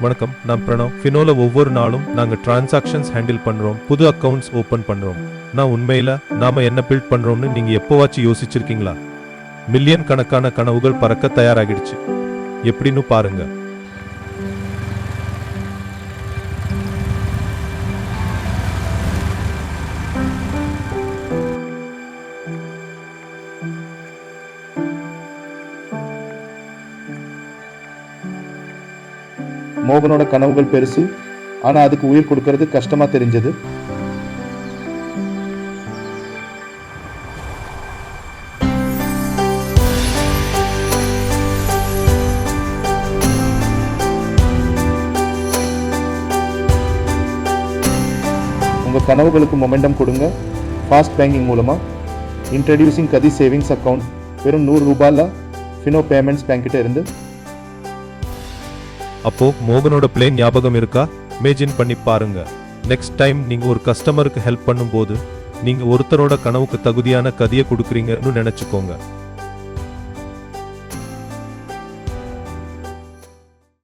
வணக்கம், நான் பிரணவ். ஃபினோல ஒவ்வொரு நாளும் நாங்க டிரான்சாக்ஷன்ஸ் ஹேண்டில் பண்றோம், புது அக்கவுண்ட்ஸ் ஓபன் பண்றோம். நான் உண்மையில நாம என்ன பில்ட் பண்றோம்னு நீங்க எப்போவாச்சும் யோசிச்சிருக்கீங்களா? மில்லியன் கணக்கான கனவுகள் பறக்க தயாராகிடுச்சு. எப்படின்னு பாருங்க. மோகனோட கனவுகள் பெருசு, ஆனா அதுக்கு உயிர் கொடுக்கறது கஷ்டமா தெரிஞ்சது. உங்க கனவுகளுக்கு மொமெண்டம் கொடுங்க ஃபாஸ்ட் பேங்கிங் மூலமா. இன்ட்ரடியூசிங் கதி சேவிங்ஸ் அக்கவுண்ட். வெறும் 100 ரூபாயில் ஃபினோ பேமெண்ட்ஸ் பேங்க் கிட்ட இருந்து. அப்போ மோகனோட பிளேன் ஞாபகம் இருக்கா? இமேஜின் பண்ணி பாருங்க. நெக்ஸ்ட் டைம் நீங்க ஒரு கஸ்டமருக்கு ஹெல்ப் பண்ணும்போது நீங்க ஒருத்தரோட கனவுக்கு தகுதியான கதியை கொடுக்குறீங்கன்னு நினைச்சுக்கோங்க.